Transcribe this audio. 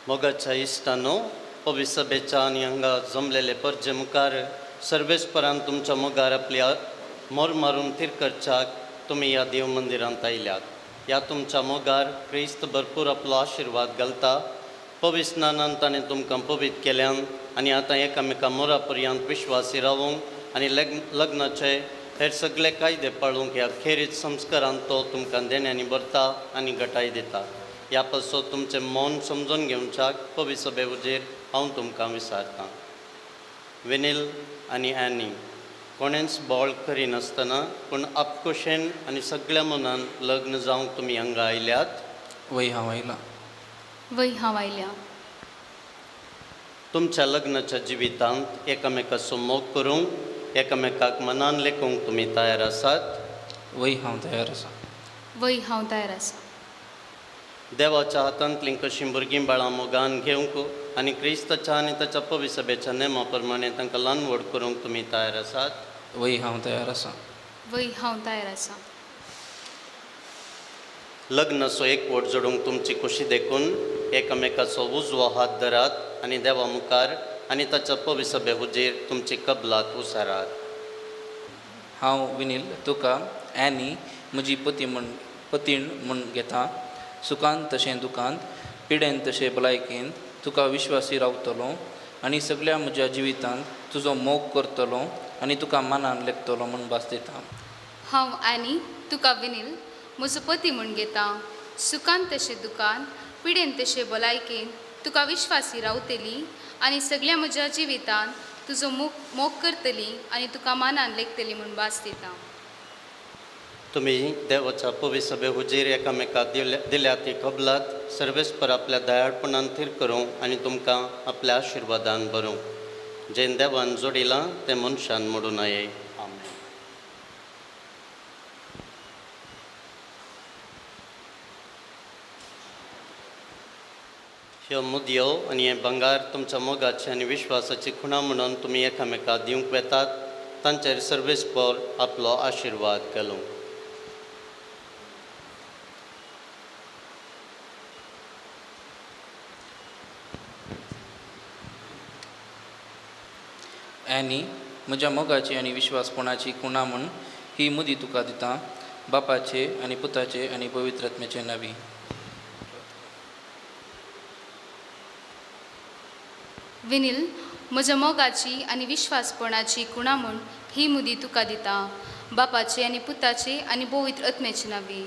मोगाच्या इश्टानो पवित्र सभेच्या आनी हांगा जमलेले परजे मुखार सर्वेस्परान तुमच्या मोगार आपली मोर मारून थीर करच्याक तुमी ह्या देव मंदिरांत आयल्यात. ह्या तुमच्या मोगार क्रिस्त भरपूर आपलो आशिर्वाद घालता. पवित्र स्नानान ताणें तुमकां पवित्र केल्यान आनी आतां एकामेका मोरा पर्यंत विश्वासी रावूंक आनी लग्नाचे हेर सगळे कायदे पाळूंक ह्या खेरीत संस्कारांत तो तुमकां देण्यांनी भरता आनी घटाय दिता. ह्या पासत तुमचें मौन समजून घेवच्याक पवित्र सभे वजेर हांव तुमकां विचारतां. विनील आनी एनी कोणेंच बोळ करिनासतना पूण आपकुशेन आनी सगळ्या मनान लग्न जावंक तुमी हांगा आयल्यात. वय हांव आयलां. वय हांव आयल्या. तुमच्या लग्नाच्या जिवितांत एकामेकाचो मोग करूंक एकामेकाक मनान लेखूंक तुमी तयार आसात. वय हांव तयार आसा. वय हांव तयार आसा. देवाच्या हातांतलीं कशीं भुरगीं बाळां मोगान घेवंक आनी क्रिस्ताच्या आनी ताच्या पवित्र सभेच्या नेमा प्रमाणे तांकां ल्हान व्हड करूंक तुमी तयार आसात. वय हांव तयार आसा. वय हांव तयार आसा. लग्नाचो एकवट जोडूंक तुमची खोशी देखून एकामेकाचो उजवो हात धरात आनी देवा मुखार आनी ताच्या पवित्र सभे हुजेर तुमची कबलात उसारात. हांव विनील तुका एनी म्हजी पतीण म्हूण घेता. सुखांत तशें दुखांत, पिडेन तशें भलायकेन तुका विश्वासी रावतलो आनी सगळ्या म्हज्या जिवितांत तुजो मोग करतलो आनी तुका मनान लेखतलो म्हूण भास दिता. हांव एनी तुका विनील म्हजो पती म्हूण घेता. सुखांत तशें दुखांत, पिडेन तशें भलायकेन तुका विश्वासी रावतली आनी सगळ्या म्हज्या जिवितांत तुजो मोग करतली आनी तुका मनान लेखतली म्हूण भास दिता. तुमी देवाच्या पवित्र सभे हुजेर एकामेकाक दिल्या ती कबलात सर्वेस्पर आपल्या दयाळपणान थीर करूंक आनी तुमकां आपल्या आशिर्वादान भरूंक. जें देवान जोडिलां तें मनशान मोडूं नये. आमेन. ह्यो मुदयो आनी हें बंगार तुमच्या मोगाची आनी विश्वासाची खुणा म्हणून तुमी एकामेकाक दिवंक वेतात. तांचेर सर्वेस्पर आपलो आशिर्वाद घालूंक. एनी म्हज्या मोगाची आनी विश्वासपणाची खुणा म्हूण ही मुदी तुका दिता. बापाचे आनी पुताचे आनी पवित्र आत्म्याचे नांवी. विनील म्हज्या मोगाची आनी विश्वासपणाची खुणा म्हूण ही मुदी तुका दिता. बापाचे आनी पुताचे आनी पवित्र आत्म्याचे नांवी.